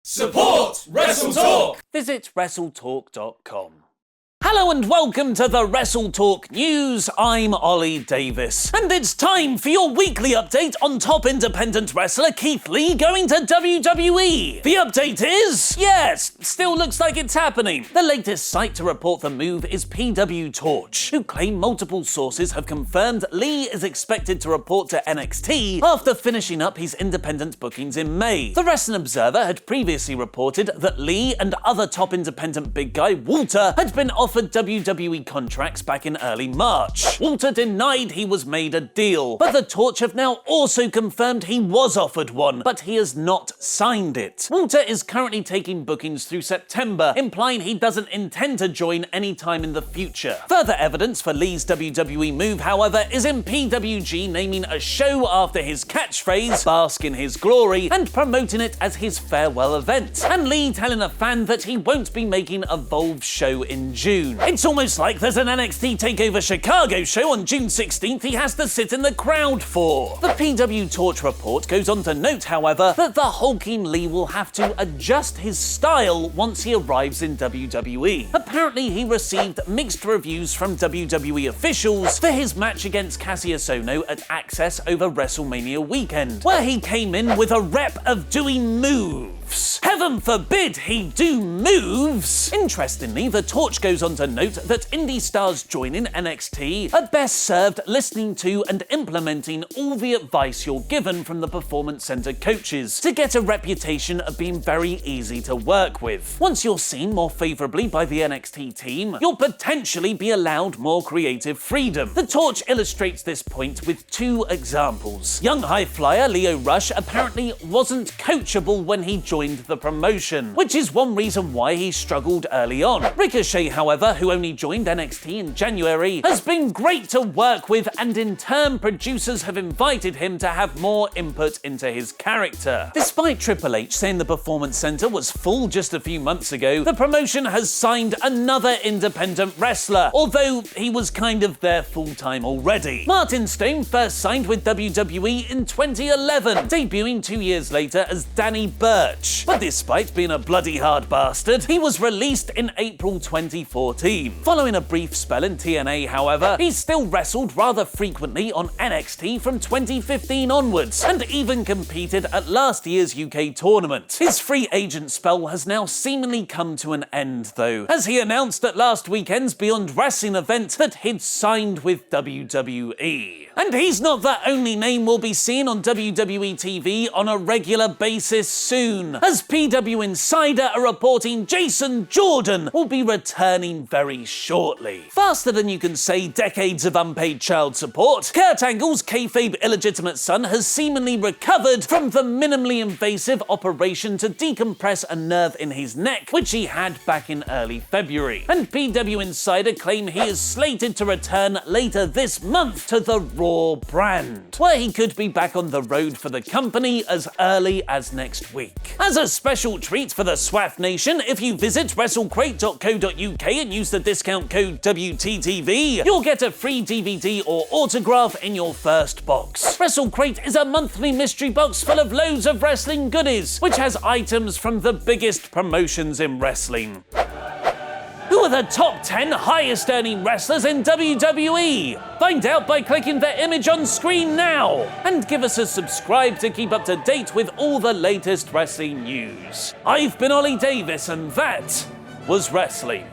Support WrestleTalk! Visit WrestleTalk.com. Hello and welcome to the WrestleTalk News. I'm Ollie Davis. And it's time for your weekly update on top independent wrestler Keith Lee going to WWE. The update is, yes, still looks like it's happening. The latest site to report the move is PW Torch, who claim multiple sources have confirmed Lee is expected to report to NXT after finishing up his independent bookings in May. The Wrestling Observer had previously reported that Lee and other top independent big guy Walter had been offered WWE contracts back in early March. Walter denied he was made a deal, but the Torch have now also confirmed he was offered one, but he has not signed it. Walter is currently taking bookings through September, implying he doesn't intend to join anytime in the future. Further evidence for Lee's WWE move, however, is in PWG naming a show after his catchphrase, "Bask in his glory," and promoting it as his farewell event, and Lee telling a fan that he won't be making a Volve show in June. It's almost like there's an NXT TakeOver Chicago show on June 16th he has to sit in the crowd for. The PW Torch report goes on to note, however, that the hulking Lee will have to adjust his style once he arrives in WWE. Apparently, he received mixed reviews from WWE officials for his match against Cassius Ohno at Access over WrestleMania weekend, where he came in with a rep of doing moves. Heaven forbid he do moves! Interestingly, the Torch goes on to note that indie stars joining NXT are best served listening to and implementing all the advice you're given from the Performance Center coaches to get a reputation of being very easy to work with. Once you're seen more favorably by the NXT team, you'll potentially be allowed more creative freedom. The Torch illustrates this point with two examples. Young high flyer Lio Rush apparently wasn't coachable when he joined the promotion, which is one reason why he struggled early on. Ricochet, however, who only joined NXT in January, has been great to work with, and in turn producers have invited him to have more input into his character. Despite Triple H saying the Performance Center was full just a few months ago, the promotion has signed another independent wrestler, although he was kind of there full-time already. Martin Stone first signed with WWE in 2011, debuting 2 years later as Danny Burch. But despite being a bloody hard bastard, he was released in April 2014. Following a brief spell in TNA, however, he still wrestled rather frequently on NXT from 2015 onwards, and even competed at last year's UK tournament. His free agent spell has now seemingly come to an end, though, as he announced at last weekend's Beyond Wrestling event that he'd signed with WWE. And he's not the only name we'll be seeing on WWE TV on a regular basis soon, as PW Insider are reporting Jason Jordan will be returning very shortly. Faster than you can say decades of unpaid child support, Kurt Angle's kayfabe illegitimate son has seemingly recovered from the minimally invasive operation to decompress a nerve in his neck, which he had back in early February. And PW Insider claim he is slated to return later this month to the Raw brand, where he could be back on the road for the company as early as next week. As a special treat for the SWAF Nation, if you visit WrestleCrate.co.uk and use the discount code WTTV, you'll get a free DVD or autograph in your first box. WrestleCrate is a monthly mystery box full of loads of wrestling goodies, which has items from the biggest promotions in wrestling. Who are the top 10 highest earning wrestlers in WWE? Find out by clicking the image on screen now, and give us a subscribe to keep up to date with all the latest wrestling news. I've been Ollie Davis, and that was wrestling.